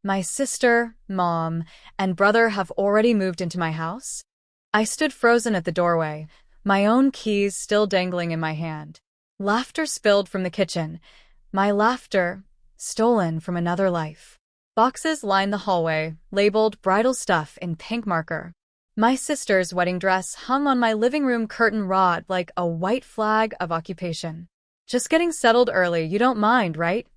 My sister, mom, and brother have already moved into my house? I stood frozen at the doorway, my own keys still dangling in my hand. Laughter spilled from the kitchen, my laughter stolen from another life. Boxes lined the hallway, labeled bridal stuff in pink marker. My sister's wedding dress hung on my living room curtain rod like a white flag of occupation. "Just getting settled early, you don't mind, right?"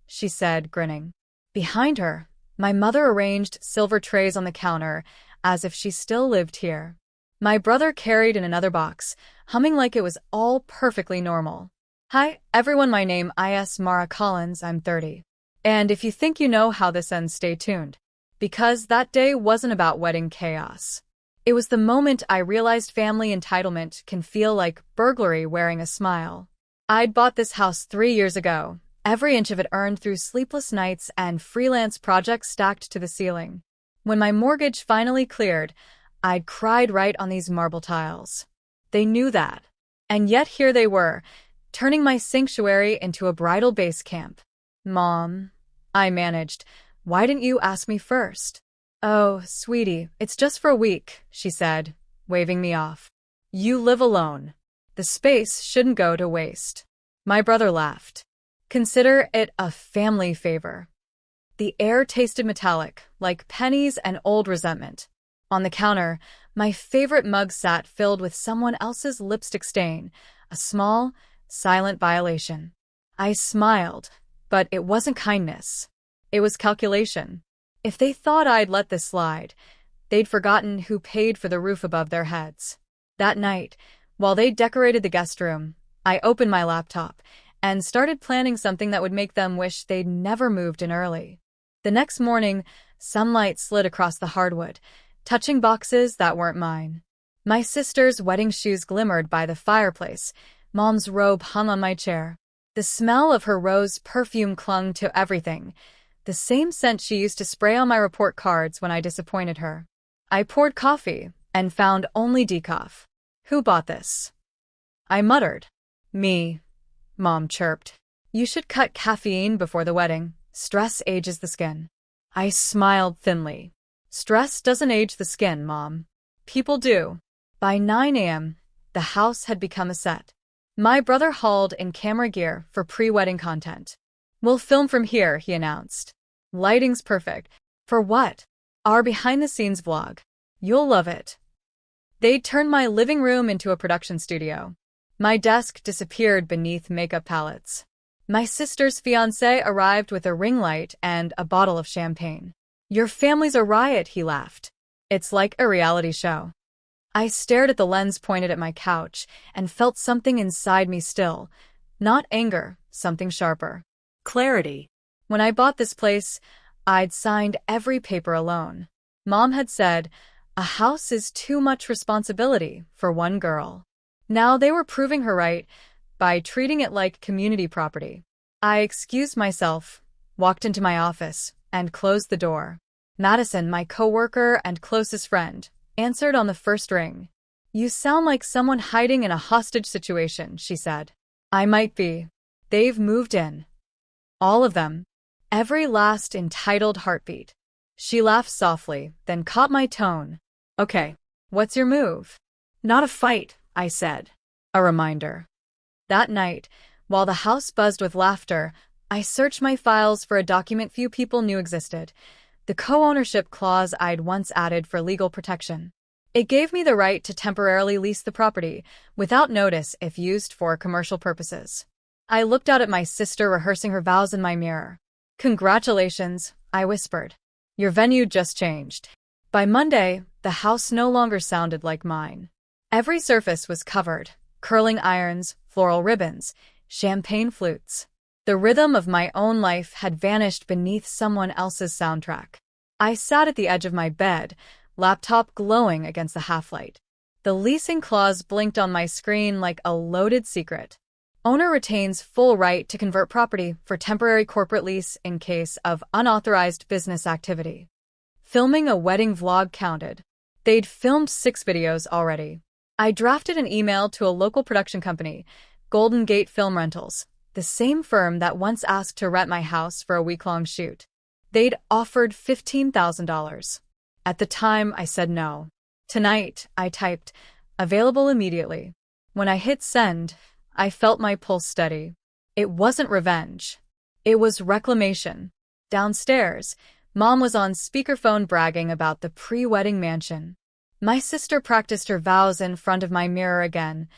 she said, grinning. Behind her, my mother arranged silver trays on the counter as if she still lived here. My brother carried in another box, humming like it was all perfectly normal. "Hi, everyone, my name is Mara Collins, I'm 30. And if you think you know how this ends, stay tuned. Because that day wasn't about wedding chaos. It was the moment I realized family entitlement can feel like burglary wearing a smile. I'd bought this house 3 years ago, every inch of it earned through sleepless nights and freelance projects stacked to the ceiling. When my mortgage finally cleared, I'd cried right on these marble tiles. They knew that. And yet here they were, turning my sanctuary into a bridal base camp. "Mom," I managed, "why didn't you ask me first?" "Oh, sweetie, it's just for a week," she said, waving me off. "You live alone. The space shouldn't go to waste." My brother laughed. "Consider it a family favor." The air tasted metallic, like pennies and old resentment. On the counter, my favorite mug sat filled with someone else's lipstick stain, a small, silent violation. I smiled, but it wasn't kindness. It was calculation. If they thought I'd let this slide, they'd forgotten who paid for the roof above their heads. That night, while they decorated the guest room, I opened my laptop and started planning something that would make them wish they'd never moved in early. The next morning, sunlight slid across the hardwood, touching boxes that weren't mine. My sister's wedding shoes glimmered by the fireplace. Mom's robe hung on my chair. The smell of her rose perfume clung to everything, the same scent she used to spray on my report cards when I disappointed her. I poured coffee and found only decaf. "Who bought this?" I muttered. "Me," Mom chirped. "You should cut caffeine before the wedding. Stress ages the skin." I smiled thinly. "Stress doesn't age the skin, Mom. People do." By 9 a.m., the house had become a set. My brother hauled in camera gear for pre-wedding content. "We'll film from here," he announced. "Lighting's perfect." "For what?" "Our behind-the-scenes vlog. You'll love it." They turned my living room into a production studio. My desk disappeared beneath makeup palettes. My sister's fiancé arrived with a ring light and a bottle of champagne. "Your family's a riot," he laughed. "It's like a reality show." I stared at the lens pointed at my couch and felt something inside me still. Not anger, something sharper. Clarity. When I bought this place, I'd signed every paper alone. Mom had said, a house is too much responsibility for one girl. Now they were proving her right by treating it like community property. I excused myself, walked into my office, and closed the door. Madison, my coworker and closest friend, answered on the first ring. "You sound like someone hiding in a hostage situation," she said. "I might be. They've moved in. All of them. Every last entitled heartbeat." She laughed softly, then caught my tone. "Okay, what's your move?" "Not a fight," I said. A reminder. That night, while the house buzzed with laughter, I searched my files for a document few people knew existed. The co-ownership clause I'd once added for legal protection. It gave me the right to temporarily lease the property, without notice if used for commercial purposes. I looked out at my sister rehearsing her vows in my mirror. "Congratulations," I whispered. "Your venue just changed." By Monday, the house no longer sounded like mine. Every surface was covered: curling irons, floral ribbons, champagne flutes. The rhythm of my own life had vanished beneath someone else's soundtrack. I sat at the edge of my bed, laptop glowing against the half-light. The leasing clause blinked on my screen like a loaded secret. Owner retains full right to convert property for temporary corporate lease in case of unauthorized business activity. Filming a wedding vlog counted. They'd filmed 6 videos already. I drafted an email to a local production company, Golden Gate Film Rentals, the same firm that once asked to rent my house for a week-long shoot. They'd offered $15,000. At the time, I said no. Tonight, I typed, available immediately. When I hit send, I felt my pulse steady. It wasn't revenge. It was reclamation. Downstairs, Mom was on speakerphone bragging about the pre-wedding mansion. My sister practiced her vows in front of my mirror again,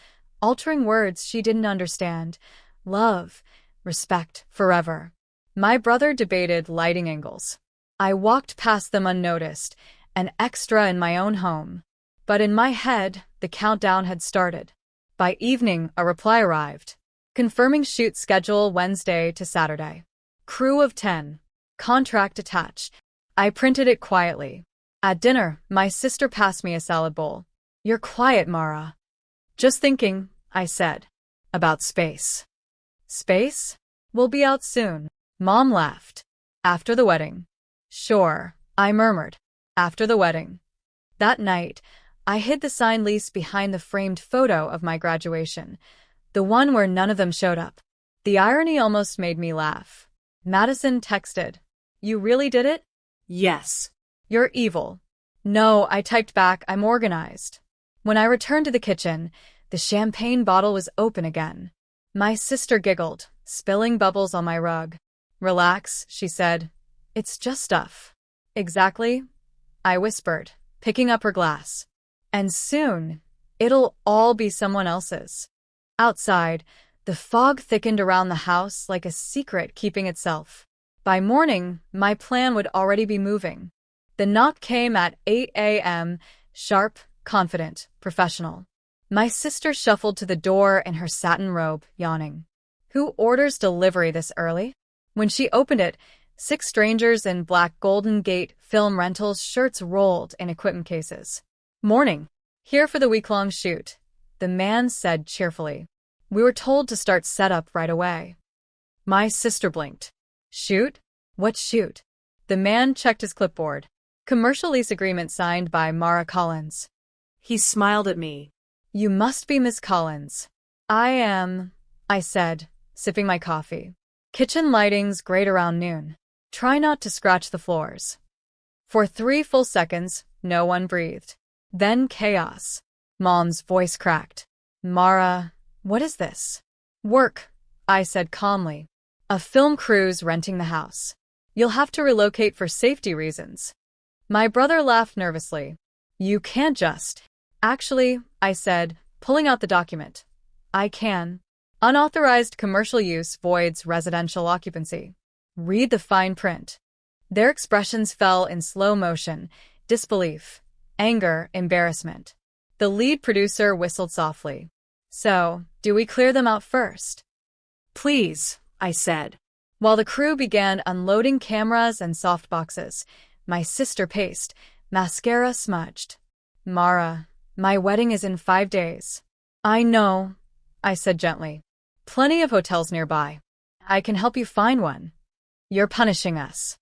altering words she didn't understand. Love, respect, forever. My brother debated lighting angles. I walked past them unnoticed, an extra in my own home. But in my head, the countdown had started. By evening, a reply arrived, confirming shoot schedule Wednesday to Saturday. Crew of 10. Contract attached. I printed it quietly. At dinner, my sister passed me a salad bowl. You're quiet, Mara. Just thinking, I said. About space. Space? We'll be out soon. Mom laughed. After the wedding. Sure, I murmured. After the wedding. That night, I hid the signed lease behind the framed photo of my graduation, the one where none of them showed up. The irony almost made me laugh. Madison texted, "You really did it?" "Yes." "You're evil." "No," I typed back, "I'm organized." When I returned to the kitchen, the champagne bottle was open again. My sister giggled, spilling bubbles on my rug. "Relax," she said. "It's just stuff." "Exactly," I whispered, picking up her glass. "And soon, it'll all be someone else's." Outside, the fog thickened around the house like a secret keeping itself. By morning, my plan would already be moving. The knock came at 8 a.m., sharp, confident, professional. My sister shuffled to the door in her satin robe, yawning. Who orders delivery this early? When she opened it, 6 strangers in black Golden Gate film rentals shirts rolled in equipment cases. "Morning. Here for the week-long shoot," the man said cheerfully. "We were told to start setup right away." My sister blinked. "Shoot? What shoot?" The man checked his clipboard. "Commercial lease agreement signed by Mara Collins." He smiled at me. "You must be Miss Collins." "I am," I said, sipping my coffee. "Kitchen lighting's great around noon. Try not to scratch the floors." For 3 full seconds, no one breathed. Then chaos. Mom's voice cracked. "Mara, what is this?" "Work," I said calmly. "A film crew's renting the house. You'll have to relocate for safety reasons." My brother laughed nervously. "You can't just." "Actually," I said, pulling out the document. "I can. Unauthorized commercial use voids residential occupancy." "Read the fine print." Their expressions fell in slow motion, disbelief, anger, embarrassment. The lead producer whistled softly. "So, do we clear them out first?" "Please," I said. While the crew began unloading cameras and softboxes, my sister paced, mascara smudged. "Mara, my wedding is in 5 days." "I know," I said gently. "Plenty of hotels nearby. I can help you find one." "You're punishing us."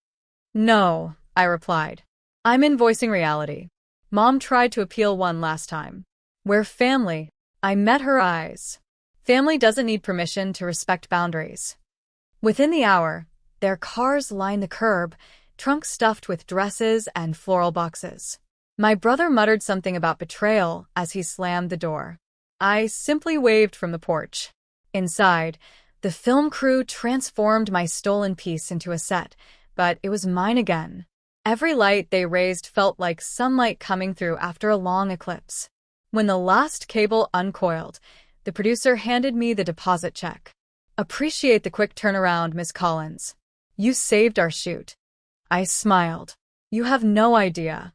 "No," I replied. "I'm invoicing reality. Mom tried to appeal one last time. We're family." I met her eyes. Family doesn't need permission to respect boundaries. Within the hour, their cars lined the curb, trunks stuffed with dresses and floral boxes. My brother muttered something about betrayal as he slammed the door. I simply waved from the porch. Inside, the film crew transformed my stolen piece into a set, but it was mine again. Every light they raised felt like sunlight coming through after a long eclipse. When the last cable uncoiled, the producer handed me the deposit check. "Appreciate the quick turnaround, Miss Collins. You saved our shoot." I smiled. "You have no idea."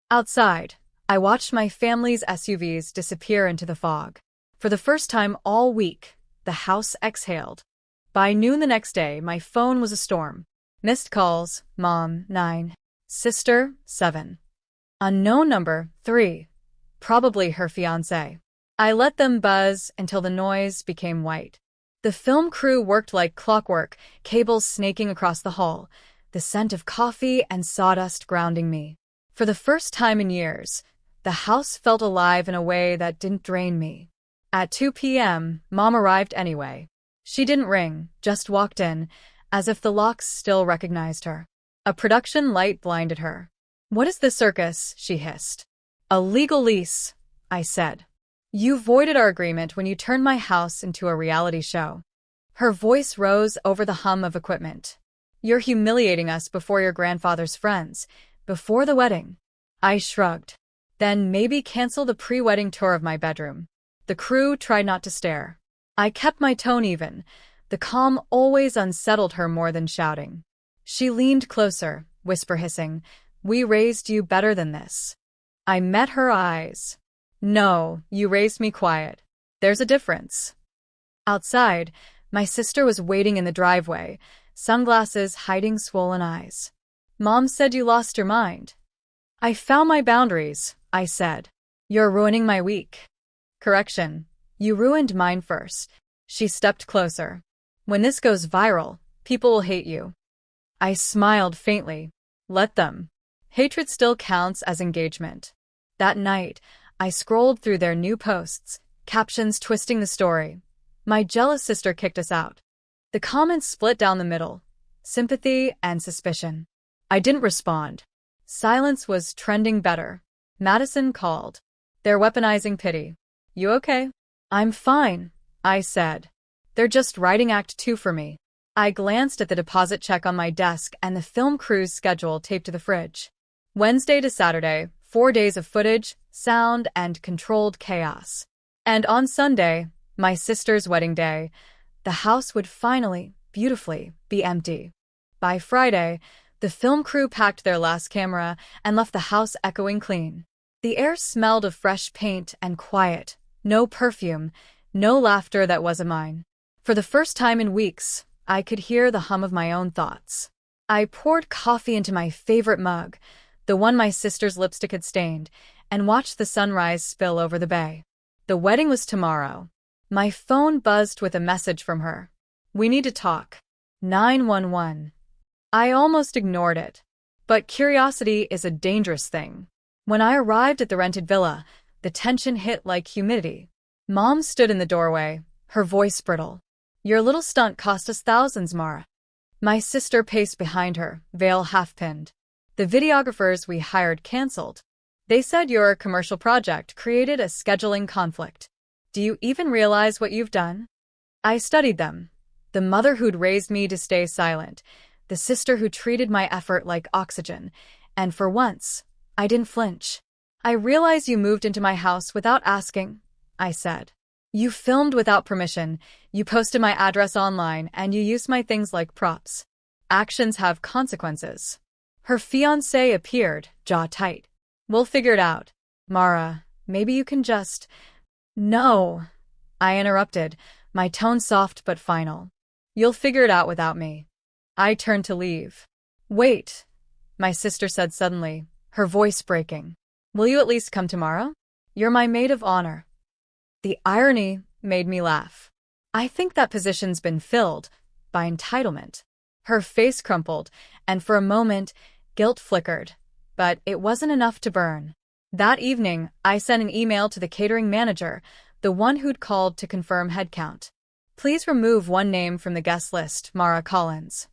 Outside, I watched my family's SUVs disappear into the fog. For the first time all week, the house exhaled. By noon the next day, my phone was a storm. Missed calls, Mom, 9. Sister, 7. Unknown number, 3. Probably her fiancé. I let them buzz until the noise became white. The film crew worked like clockwork, cables snaking across the hall, the scent of coffee and sawdust grounding me. For the first time in years, the house felt alive in a way that didn't drain me. At 2 p.m., Mom arrived anyway. She didn't ring, just walked in, as if the locks still recognized her. A production light blinded her. "What is this circus?" she hissed. "A legal lease," I said. "You voided our agreement when you turned my house into a reality show." Her voice rose over the hum of equipment. "You're humiliating us before your grandfather's friends, before the wedding." I shrugged. "Then maybe cancel the pre-wedding tour of my bedroom." The crew tried not to stare. I kept my tone even. The calm always unsettled her more than shouting. She leaned closer, whisper hissing, "We raised you better than this." I met her eyes. "No, you raised me quiet. There's a difference." Outside, my sister was waiting in the driveway, sunglasses hiding swollen eyes. "Mom said you lost your mind." "I found my boundaries," I said. "You're ruining my week." "Correction. You ruined mine first." She stepped closer. "When this goes viral, people will hate you." I smiled faintly. Let them. Hatred still counts as engagement. That night, I scrolled through their new posts, captions twisting the story. My jealous sister kicked us out. The comments split down the middle, sympathy and suspicion. I didn't respond. Silence was trending better. Madison called. "They're weaponizing pity." "You okay?" "I'm fine," I said. "They're just writing Act 2 for me." I glanced at the deposit check on my desk and the film crew's schedule taped to the fridge. Wednesday to Saturday, 4 days of footage, sound, and controlled chaos. And on Sunday, my sister's wedding day, the house would finally, beautifully, be empty. By Friday, the film crew packed their last camera and left the house echoing clean. The air smelled of fresh paint and quiet, no perfume, no laughter that wasn't mine. For the first time in weeks, I could hear the hum of my own thoughts. I poured coffee into my favorite mug, the one my sister's lipstick had stained, and watched the sunrise spill over the bay. The wedding was tomorrow. My phone buzzed with a message from her. "We need to talk." 911. I almost ignored it. But curiosity is a dangerous thing. When I arrived at the rented villa, the tension hit like humidity. Mom stood in the doorway, her voice brittle. "Your little stunt cost us thousands, Mara." My sister paced behind her, veil half-pinned. "The videographers we hired canceled. They said your commercial project created a scheduling conflict. Do you even realize what you've done?" I studied them. The mother who'd raised me to stay silent, the sister who treated my effort like oxygen, and for once, I didn't flinch. "I realize you moved into my house without asking," I said. "You filmed without permission, you posted my address online, and you used my things like props. Actions have consequences." Her fiancé appeared, jaw tight. "We'll figure it out. Mara, maybe you can just—" "No," I interrupted, my tone soft but final. "You'll figure it out without me." I turned to leave. "Wait," my sister said suddenly, her voice breaking. "Will you at least come tomorrow? You're my maid of honor." The irony made me laugh. "I think that position's been filled by entitlement." Her face crumpled, and for a moment, guilt flickered. But it wasn't enough to burn. That evening, I sent an email to the catering manager, the one who'd called to confirm headcount. "Please remove one name from the guest list, Mara Collins."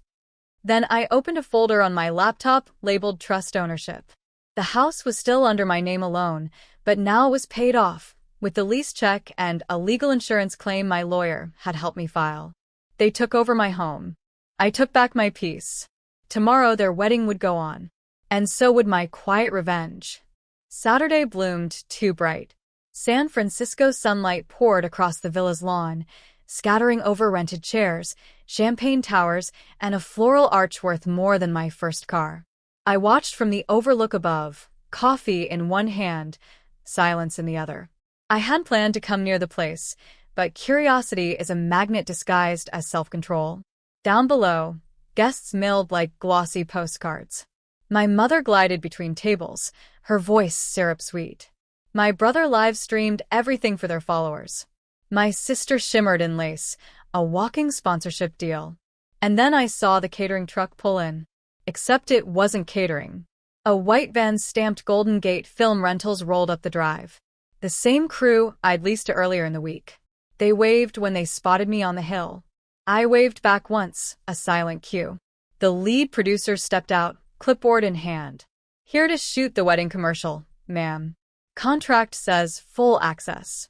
Then I opened a folder on my laptop labeled Trust Ownership. The house was still under my name alone, but now it was paid off, with the lease check and a legal insurance claim my lawyer had helped me file. They took over my home. I took back my peace. Tomorrow their wedding would go on. And so would my quiet revenge. Saturday bloomed too bright. San Francisco sunlight poured across the villa's lawn, scattering over rented chairs, champagne towers, and a floral arch worth more than my first car. I watched from the overlook above, coffee in one hand, silence in the other. I hadn't planned to come near the place, but curiosity is a magnet disguised as self-control. Down below, guests milled like glossy postcards. My mother glided between tables, her voice syrup-sweet. My brother live-streamed everything for their followers. My sister shimmered in lace, a walking sponsorship deal. And then I saw the catering truck pull in. Except it wasn't catering. A white van stamped Golden Gate Film Rentals rolled up the drive. The same crew I'd leased to earlier in the week. They waved when they spotted me on the hill. I waved back once, a silent cue. The lead producer stepped out, clipboard in hand. Here to shoot the wedding commercial, ma'am. Contract says full access.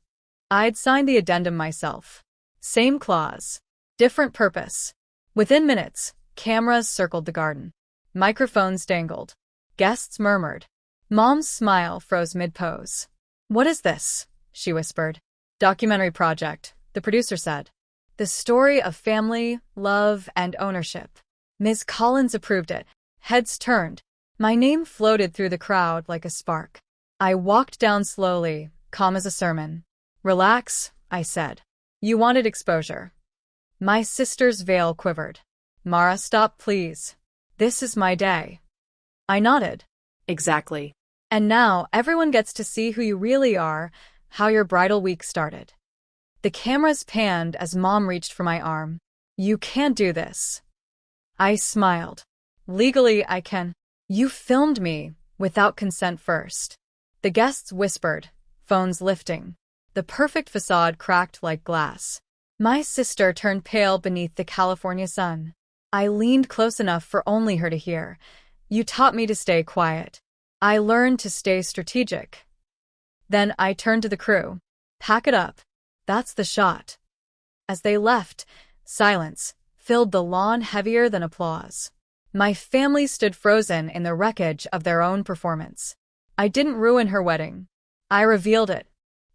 I'd signed the addendum myself. Same clause. Different purpose. Within minutes, cameras circled the garden. Microphones dangled. Guests murmured. Mom's smile froze mid-pose. "What is this?" she whispered. "Documentary project," the producer said. "The story of family, love, and ownership." Ms. Collins approved it. Heads turned. My name floated through the crowd like a spark. I walked down slowly, calm as a sermon. "Relax," I said. "You wanted exposure." My sister's veil quivered. "Mara, stop, please. This is my day." I nodded. Exactly. "And now everyone gets to see who you really are, how your bridal week started." The cameras panned as Mom reached for my arm. "You can't do this." I smiled. "Legally, I can." "You filmed me without consent first." The guests whispered, phones lifting. The perfect facade cracked like glass. My sister turned pale beneath the California sun. I leaned close enough for only her to hear. "You taught me to stay quiet. I learned to stay strategic." Then I turned to the crew. "Pack it up. That's the shot." As they left, silence filled the lawn heavier than applause. My family stood frozen in the wreckage of their own performance. I didn't ruin her wedding. I revealed it.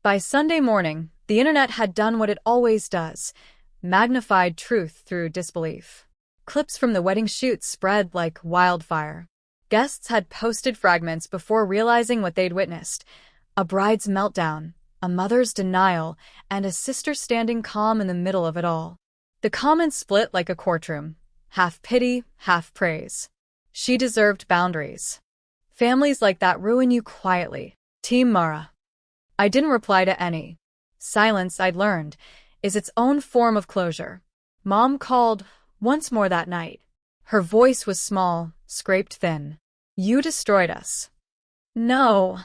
By Sunday morning, the internet had done what it always does, magnified truth through disbelief. Clips from the wedding shoot spread like wildfire. Guests had posted fragments before realizing what they'd witnessed: a bride's meltdown, a mother's denial, and a sister standing calm in the middle of it all. The comments split like a courtroom, half pity, half praise. She deserved boundaries. Families like that ruin you quietly. Team Mara. I didn't reply to any. Silence, I'd learned, is its own form of closure. Mom called once more that night. Her voice was small, scraped thin. "You destroyed us." "No,"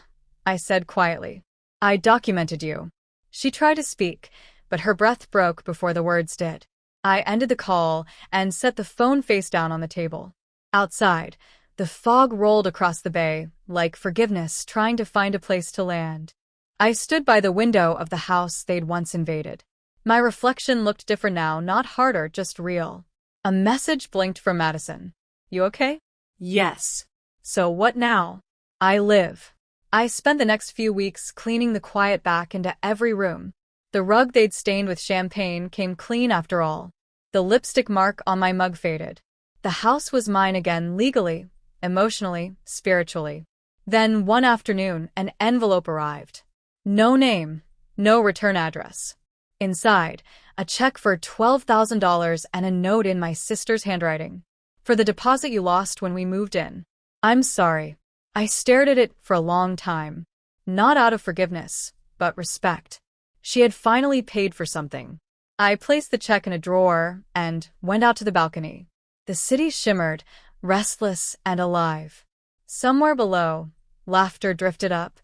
I said quietly. "I documented you." She tried to speak, but her breath broke before the words did. I ended the call and set the phone face down on the table. Outside, the fog rolled across the bay, like forgiveness trying to find a place to land. I stood by the window of the house they'd once invaded. My reflection looked different now, not harder, just real. A message blinked from Madison. "You okay?" Yes. "So what now?" "I live." I spent the next few weeks cleaning the quiet back into every room. The rug they'd stained with champagne came clean after all. The lipstick mark on my mug faded. The house was mine again, legally, emotionally, spiritually. Then one afternoon, an envelope arrived. No name, no return address. Inside, a check for $12,000 and a note in my sister's handwriting. "For the deposit you lost when we moved in. I'm sorry." I stared at it for a long time. Not out of forgiveness, but respect. She had finally paid for something. I placed the check in a drawer and went out to the balcony. The city shimmered, restless and alive. Somewhere below, laughter drifted up,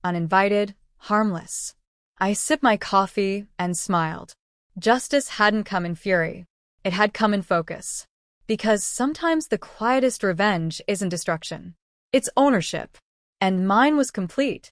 uninvited, harmless. I sipped my coffee and smiled. Justice hadn't come in fury. It had come in focus. Because sometimes the quietest revenge isn't destruction. It's ownership. And mine was complete.